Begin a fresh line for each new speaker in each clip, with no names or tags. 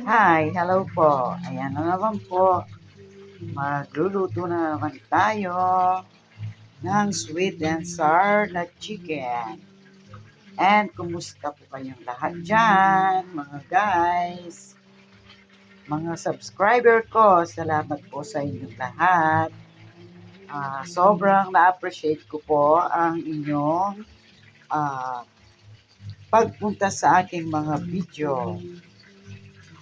Hi, hello po. Ayan na naman po. Magluluto na naman tayo ng sweet and sour na chicken. And kumusta po kayong lahat dyan, mga guys? Mga subscriber ko, salamat po sa inyong lahat. Sobrang na-appreciate ko po ang inyong ah, pagpunta sa aking mga video.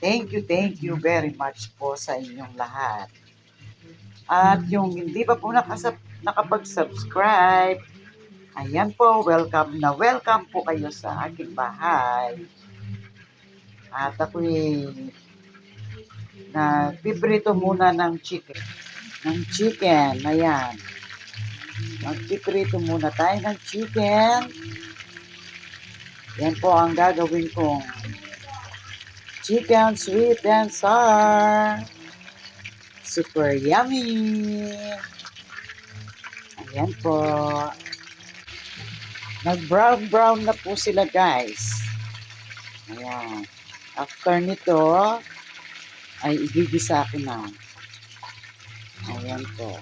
Thank you very much po sa inyong lahat. At yung hindi pa po nakapag-subscribe, ayan po, welcome po kayo sa aking bahay. At ako'y nagpiprito muna ng chicken. Ayan. Magpiprito muna tayo ng chicken. Yan po ang gagawin kong chicken sweet and sour. Super yummy. Ayan po. Nag-brown na po sila, guys. Ayan. After nito, ay igigisa ko na. Ayan po.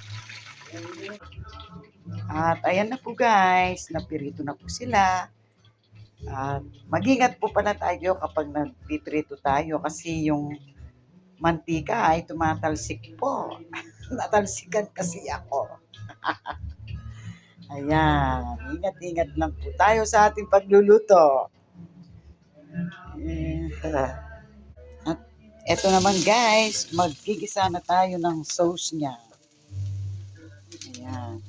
At ayan na po, guys. Napirito na po sila. At mag-ingat po pala tayo kapag nagpiprito tayo kasi yung mantika ay tumatalsik po. Natalsikan kasi ako. Ayan. Ingat-ingat lang po tayo sa ating pagluluto. At eto naman, guys, magigisa na tayo ng sauce niya. Ayan.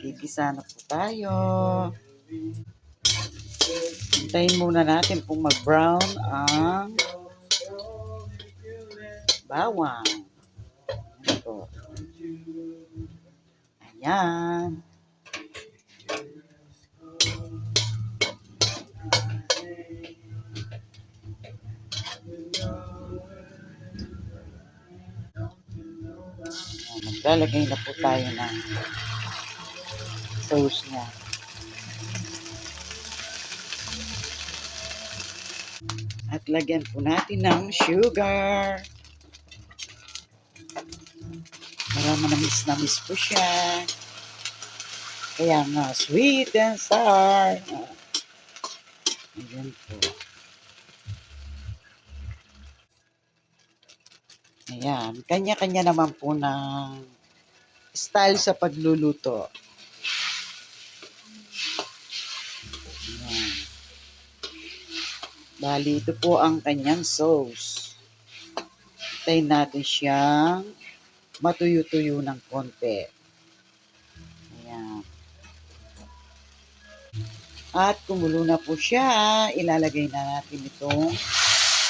Gigisa na po tayo. Hintayin muna natin kung mag-brown ang bawang. Ito. Ayan. Maglalagay na po tayo ng sauce niya. At lagyan po natin ng sugar. Para manamis-namis po siya. Kaya nga, sweet and sour. Ayan po. Ayan. Kanya-kanya naman po ng style sa pagluluto. Ayan. Bali, ito po ang kanyang sauce. Hintayin natin siyang matuyo-tuyo ng konti. Ayan. At kumulo na po siya, ilalagay na natin itong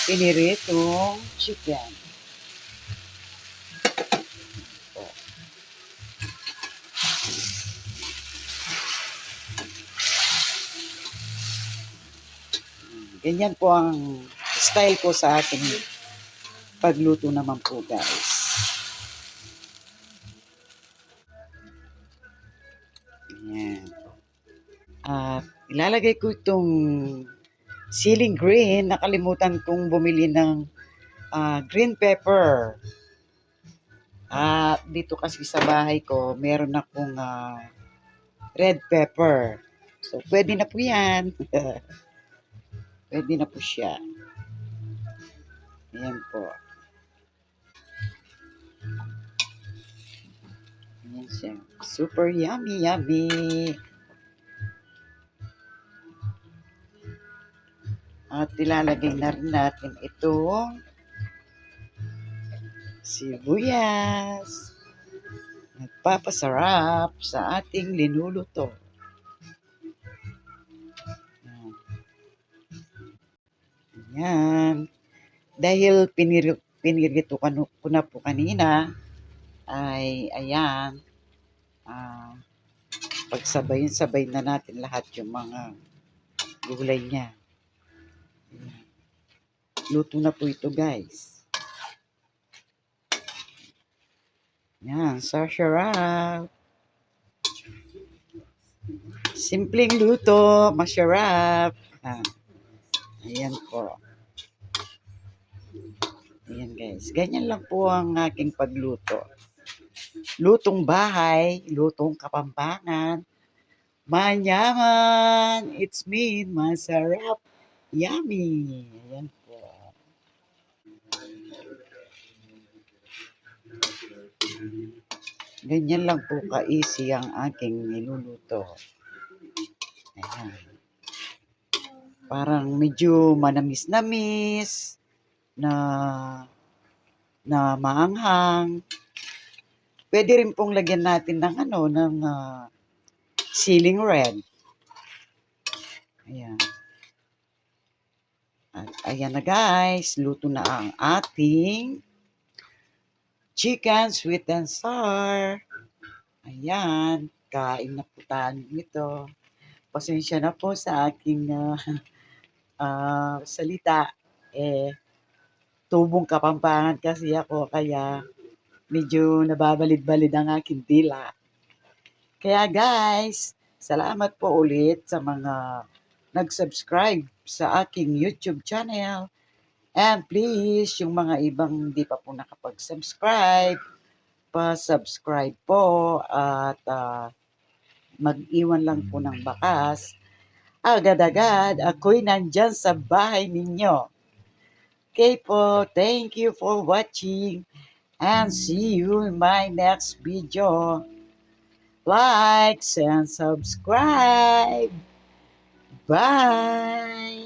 piniritong chicken. Ganyan po ang style ko sa ating pagluto naman po, guys. Ayan. At ilalagay ko itong siling green. Nakalimutan kong bumili ng green pepper. At dito kasi sa bahay ko, meron akong red pepper. So, pwede na po yan. Pwede na po siya. Ayan po. Ayan siya. Super yummy, yummy. At ilalagay na rin natin itong sibuyas. Nagpapasarap sa ating linuluto. Ayan. Dahil pinirito ko na po kanina, ay ayan, pagsabayin-sabay na natin lahat yung mga gulay niya. Luto na po ito, guys. Yan, sarap. Simpleng luto, masarap. Ayan po. Ayan guys, ganyan lang po ang aking pagluto. Lutong bahay, lutong Kapampangan, manyaman, it's me, masarap, yummy. Ayan po. Ganyan lang po ka-easy ang aking niluluto. Ayan. Parang medyo manamis-namis na maanghang. Pwede rin pong lagyan natin ng siling red. Ayan. At ayan na guys, luto na ang ating chicken sweet and sour. Ayan, kain na po tayo nito. Pasensya na po sa aking salita. Tubong Kapampangan kasi ako, kaya medyo nababalid-balid ang aking dila. Kaya guys, salamat po ulit sa mga nag-subscribe sa aking YouTube channel. And please, yung mga ibang hindi pa po nakapag-subscribe, pa-subscribe po at mag-iwan lang po ng bakas. Agad-agad, ako'y nandyan sa bahay ninyo. Okay po, thank you for watching and see you in my next video. Like and subscribe. Bye!